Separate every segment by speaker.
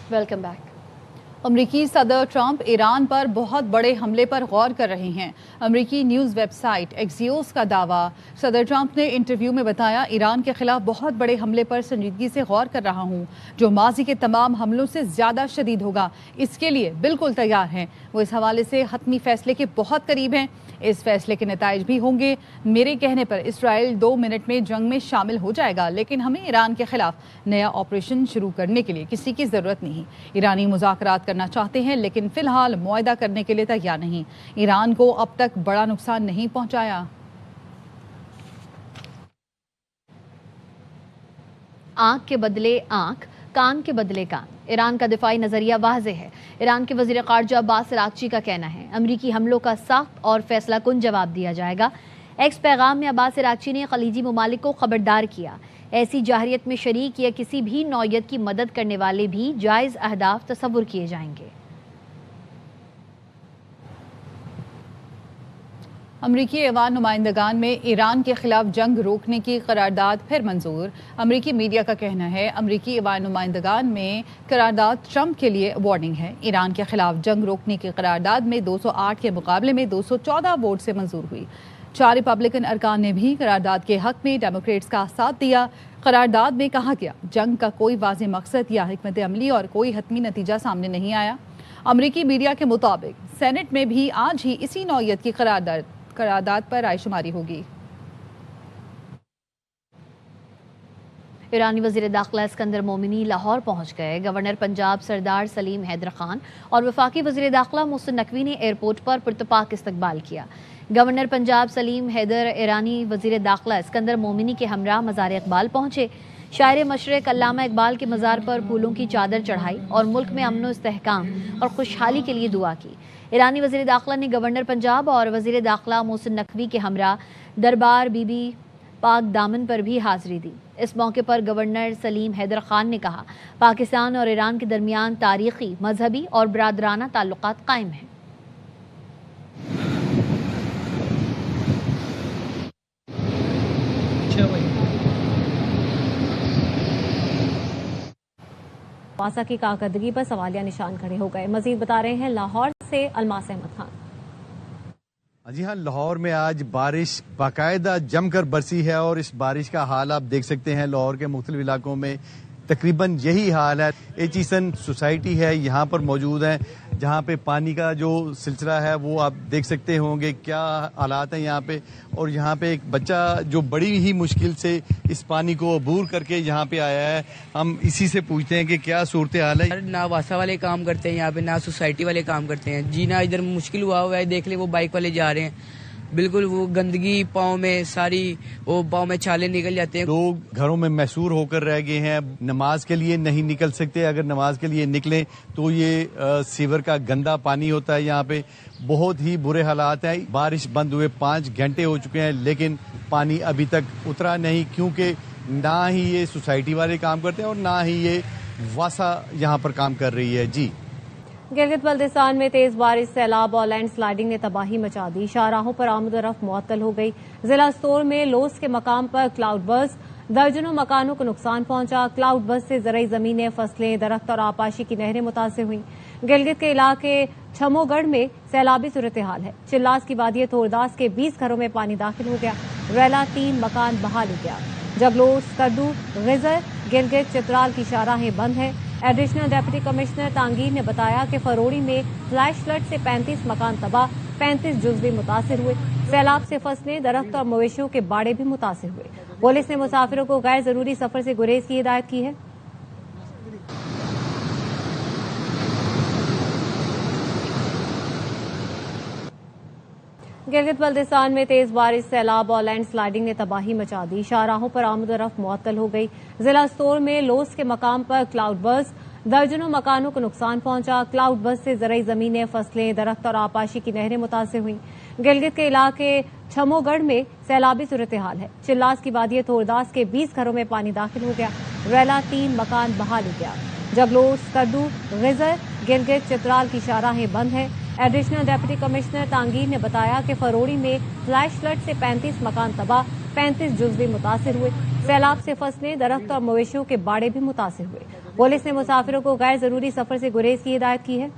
Speaker 1: Welcome back. अमरीकी सदर Trump Iran पर बहुत बड़े हमले पर गौर कर रहे हैं। अमरीकी न्यूज़ वेबसाइट एक्सियोस का दावा। सदर ट्रंप ने इंटरव्यू में बताया, ईरान के खिलाफ बहुत बड़े हमले पर संजीदगी से गौर कर रहा हूं, जो माजी के तमाम हमलों से ज्यादा शदीद होगा। इसके लिए बिल्कुल तैयार हैं। वो इस हवाले से हतमी फैसले के बहुत करीब हैं। इस फैसले के नताइज भी होंगे। मेरे कहने पर इसराइल 2 मिनट में जंग में शामिल हो जाएगा, लेकिन हमें ईरान के खिलाफ नया ऑपरेशन शुरू करने के लिए किसी की जरूरत नहीं। ईरानी मुज़ाकरात करना चाहते हैं, लेकिन फिलहाल मुआहदा करने के लिए तैयार नहीं। ईरान को अब तक बड़ा नुकसान नहीं पहुंचाया।
Speaker 2: आंख के बदले आंख, कान के बदले कान। ईरान का दिफाई नजरिया वाज़ेह है। ईरान के वज़ीर ख़ारजा अब्बास अराग़ची का कहना है, अमरीकी हमलों का सख्त और फैसला कुन जवाब दिया जाएगा। एक्स पैगाम में अब्बास अराग़ची ने खलीजी ममालिक को खबरदार किया, ऐसी जाहिरियत में शरीक या किसी भी नौयत की मदद करने वाले भी जायज़ अहदाफ तसव्वुर किए जाएंगे।
Speaker 1: अमरीकी ऐवान नुमाइंदगान में ईरान के खिलाफ जंग रोकने की करारदाद फिर मंजूर। अमरीकी मीडिया का कहना है, अमरीकी ऐवान नुमाइंदगान में करारदाद ट्रंप के लिए वार्निंग है। ईरान के खिलाफ जंग रोकने की करारदाद में 208 के मुकाबले में 214 वोट से मंजूर हुई। 4 रिपब्लिकन अरकान ने भी करारदाद के हक में डेमोक्रेट्स का साथ दिया। करारदाद में कहा गया, जंग का कोई वाज़ेह मकसद या हिकमत अमली और कोई हतमी नतीजा सामने नहीं आया। अमरीकी मीडिया के मुताबिक सेनेट में भी आज ही इसी नौयत की करारदाद पर रायशुमारी होगी।
Speaker 2: ईरानी वज़ीर दाखिला इस्कंदर मोमिनी लाहौर पहुंच गए। गवर्नर पंजाब सरदार सलीम हैदर खान और वफाकी वज़ीर दाखिला मोहसिन नकवी ने एयरपोर्ट पर पुरतपाक इस्तकबाल किया। गवर्नर पंजाब सलीम हैदर ईरानी वज़ीर दाखिला इस्कंदर मोमिनी के हमरा मज़ार इकबाल पहुंचे। शायर मशरक़ अल्लामा इकबाल के मज़ार पर फूलों की चादर चढ़ाई और मुल्क में अमन व इस्तेहकाम और खुशहाली के लिए दुआ की। ईरानी वज़ीर दाखिला ने गवर्नर पंजाब और वज़ीर दाखिला मोहसिन नकवी के हमरा दरबार बीबी पाक दामन पर भी हाज़िरी दी। इस मौके पर गवर्नर सलीम हैदर खान ने कहा, पाकिस्तान और ईरान के दरमियान तारीख़ी, मजहबी और बरादराना ताल्लुकात कायम हैं।
Speaker 3: वासा की कारकर्दगी पर सवालिया निशान खड़े हो गए। मजीद बता रहे हैं लाहौर से अलमास अहमद खान।
Speaker 4: जी हाँ, लाहौर में आज बारिश बाकायदा जमकर बरसी है और इस बारिश का हाल आप देख सकते हैं। लाहौर के मुख्तलिफ इलाकों में तकरीबन यही हाल है। एचीसन सोसाइटी है, यहाँ पर मौजूद है, जहाँ पे पानी का जो सिलसिला है वो आप देख सकते होंगे क्या हालात हैं यहाँ पे। और यहाँ पे एक बच्चा जो बड़ी ही मुश्किल से इस पानी को अबूर करके यहाँ पे आया है। हम इसी से पूछते हैं कि क्या सूरत हाल है।
Speaker 5: ना वासा वाले काम करते हैं यहाँ पे, ना सोसाइटी वाले काम करते हैं। जीना इधर मुश्किल हुआ हुआ है। देख ले वो बाइक वाले जा रहे हैं, बिल्कुल वो गंदगी पाँव में, सारी वो पाँव में छाले निकल जाते हैं।
Speaker 4: लोग घरों में मैसूर होकर रह गए हैं, नमाज के लिए नहीं निकल सकते। अगर नमाज के लिए निकलें तो ये सीवर का गंदा पानी होता है। यहाँ पे बहुत ही बुरे हालात हैं। बारिश बंद हुए 5 घंटे हो चुके हैं, लेकिन पानी अभी तक उतरा नहीं, क्योंकि ना ही ये सोसाइटी वाले काम करते हैं और ना ही ये वासा यहाँ पर काम कर रही है। जी,
Speaker 3: गिलगित बल्तिस्तान में तेज बारिश, सैलाब और लैंड स्लाइडिंग ने तबाही मचा दी। शाहराहों पर आमद और रफ्त मुअत्तल हो गई। जिला स्टोर में लोस के मकाम पर क्लाउड बर्स्ट, दर्जनों मकानों को नुकसान पहुंचा। क्लाउड बर्स्ट से ज़रई ज़मीनें, फसलें, दरख्त और आपाशी की नहरें मुतासिर हुई। गिलगित के इलाके छमोगढ़ में सैलाबी सूरत हाल है। चिल्लास की वादी थोरदास के 20 घरों में पानी दाखिल हो गया। रेला 3 मकान बहाल हो गया। जगलोर, स्कर्दू, गिजर, गिलगित, चित्राल की शाहराहें बंद हैं। एडिशनल डिप्टी कमिश्नर तांगीर ने बताया कि फरोड़ी में फ्लैश फ्लड से 35 मकान तबाह, 35 जुज़वी मुतासिर हुए। सैलाब से फसलें, दरख्त और मवेशियों के बाड़े भी मुतासिर हुए। पुलिस ने मुसाफिरों को गैर जरूरी सफर से गुरेज की हिदायत की है। गिलगित बल्तिस्तान में तेज बारिश, सैलाब और लैंड स्लाइडिंग ने तबाही मचा दी। शाहराहों पर आमद और रफ्त मुअत्तल हो गई। जिला स्टोर में लोस के मकाम पर क्लाउड बर्स्ट, दर्जनों मकानों को नुकसान पहुंचा। क्लाउड बर्स्ट से ज़रई ज़मीनें, फसलें, दरख्त और आपाशी की नहरें मुतासिर हुई। गिलगित के इलाके छमोगढ़ में सैलाबी सूरत हाल है। चिल्लास की वादी थोरदास के 20 घरों में पानी दाखिल हो गया। रेला 3 मकान बहाल हो गया। जगलोर, स्कर्दू, गिजर, गिलगित, चित्राल की शाहराहें बंद हैं। एडिशनल डिप्टी कमिश्नर तांगीर ने बताया कि फरोड़ी में फ्लैश फ्लड से 35 मकान तबाह, 35 जुज़वी मुतासिर हुए। सैलाब से फसलें, दरख्त और मवेशियों के बाड़े भी मुतासिर हुए। पुलिस ने मुसाफिरों को गैर जरूरी सफर से गुरेज की हिदायत की है।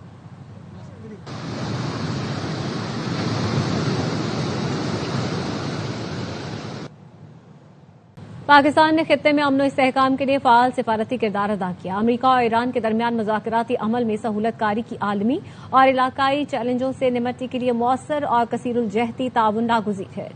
Speaker 3: पाकिस्तान ने खित्ते में अमन इस्तेहकाम के लिए फाल सिफारती किरदार अदा किया। अमरीका और ईरान के दरमियान मुज़ाकराती अमल में सहूलतकारी की आलमी और इलाकाई चैलेंजों से निमटने के लिए मौसर और कसीरुल जहती ताउन नागुज़ीर है।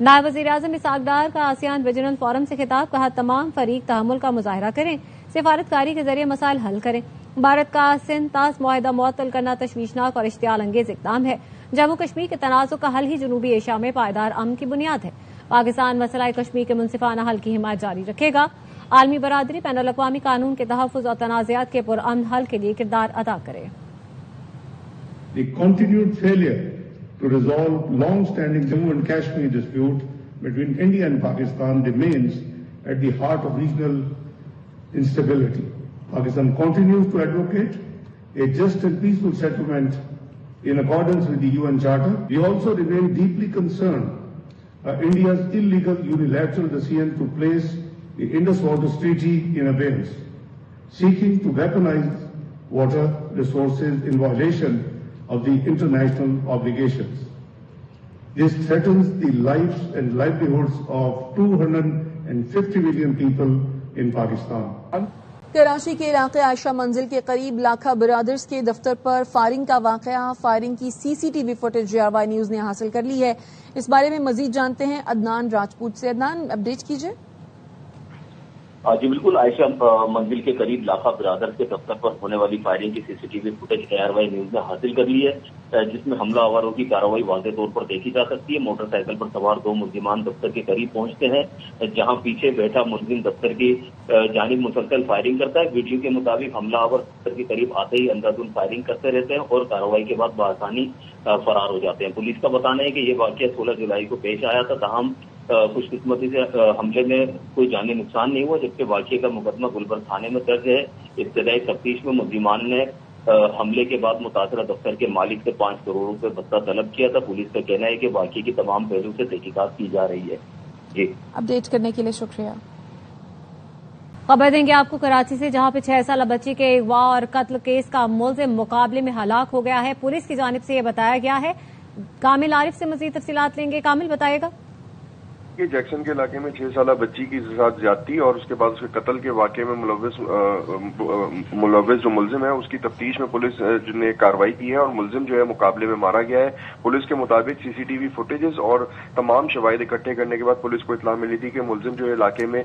Speaker 3: नायब वज़ीर-ए-आज़म इसहाक़ डार का आसियान रीजनल फोरम से खिताब, कहा तमाम फरीक तहम्मुल का मुजाहरा करें, सिफारतकारी के जरिए मसाइल हल करें। भारत का सिंध तास मुआहिदा मुअत्तल करना तशवीशनाक और इश्तियाल अंगेज इक़दाम है। जम्मू कश्मीर के तनाज़ुर का हल ही जनूबी एशिया में पायदार अमन की बुनियाद है। पाकिस्तान मसला कश्मीर के मुनसिफाना हल की हिमायत जारी रखेगा। आलमी बरादरी बैनुल अक़वामी कानून के तहफ़्फ़ुज़ और तनाज़ात के पुरअमन हल के लिए किरदार अदा करे।
Speaker 6: The continued failure to resolve long-standing Jammu and Kashmir dispute between India and Pakistan remains at the heart of regional instability. Pakistan continues to advocate a just and peaceful settlement in accordance with the UN Charter. We also remain deeply concerned India's illegal unilateral decision to place the Indus Waters Treaty in abeyance, seeking to weaponize water resources in violation of the international obligations. This threatens the lives and livelihoods of 250 million people in Pakistan.
Speaker 7: Karachi के इलाके आयशा मंजिल के करीब लाखा brothers के दफ्तर पर firing का वाकया, फायरिंग की सीसीटीवी फुटेज JRY न्यूज ने हासिल कर ली है। इस बारे में मजीद जानते हैं अदनान राजपूत से। अदनान, अपडेट कीजिए।
Speaker 8: जी बिल्कुल, आयशा मंजिल के करीब लाखा ब्रदर्स के दफ्तर पर होने वाली फायरिंग की सीसीटीवी फुटेज JRY न्यूज ने हासिल कर ली है, जिसमें हमलावरों की कार्रवाई वाज़ेह तौर पर देखी जा सकती है। मोटरसाइकिल पर सवार दो मुल्जिमान दफ्तर के करीब पहुंचते हैं, जहां पीछे बैठा मुल्जिम दफ्तर की जानिब मुसलसल फायरिंग करता है। वीडियो के मुताबिक हमलावर दफ्तर के करीब आते ही अंधाधुंध फायरिंग करते रहते हैं और कार्रवाई के बाद बआसानी फरार हो जाते हैं। पुलिस का बताना है कि ये वाकया 16 जुलाई को पेश आया था, ताहम खुशकिस्मती से हमले में कोई जानी नुकसान नहीं हुआ, जबकि वाकये का मुकदमा गुलबर्ग थाने में दर्ज है। इब्तदाई तफ्तीश में मुल्जिमान ने हमले के बाद मुतासरा दफ्तर के मालिक से 5 करोड़ रुपए भत्ता तलब किया था। पुलिस का कहना है कि वाकये की तमाम पहलू से तहकीकात की जा रही है। जी,
Speaker 7: अपडेट करने के लिए शुक्रिया।
Speaker 3: खबर देंगे आपको कराची से, जहां पे 6 साल बच्ची के अगवा और कत्ल केस का मुलजिम मुकाबले में हलाक हो गया है। पुलिस की जानिब से यह बताया गया है। कामिल आरिफ से मजीद तफसीलात लेंगे। कामिल, बताएगा।
Speaker 9: जैक्सन के इलाके में 6 साल बच्ची के साथ ज्यादती और उसके बाद उसके कत्ल के वाकये में मुलव्विस जो मुलजिम है उसकी तफ्तीश में पुलिस ने कार्रवाई की है और मुलजिम जो है मुकाबले में मारा गया है। पुलिस के मुताबिक सीसीटीवी फुटेजेस और तमाम शवाहिद इकट्ठे करने के बाद पुलिस को इत्तला मिली थी कि मुलजिम जो है इलाके में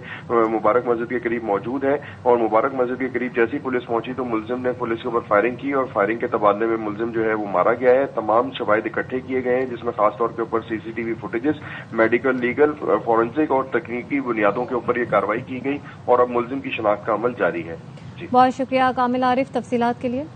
Speaker 9: मुबारक मस्जिद के करीब मौजूद है और मुबारक मस्जिद के करीब जैसी पुलिस पहुंची तो मुलजिम ने पुलिस के ऊपर फायरिंग की और फायरिंग के तबादले में मुलजिम जो है वो मारा गया है। तमाम शवाहिद इकट्ठे किए गए हैं, जिसमें खासतौर के ऊपर CCTV footages, medical, legal, forensic और तकनीकी बुनियादों के ऊपर ये कार्रवाई की गई और अब मुलजिम की शनाख्त का अमल जारी है। जी,
Speaker 3: बहुत शुक्रिया कामिल आरिफ तफसीलात के लिए।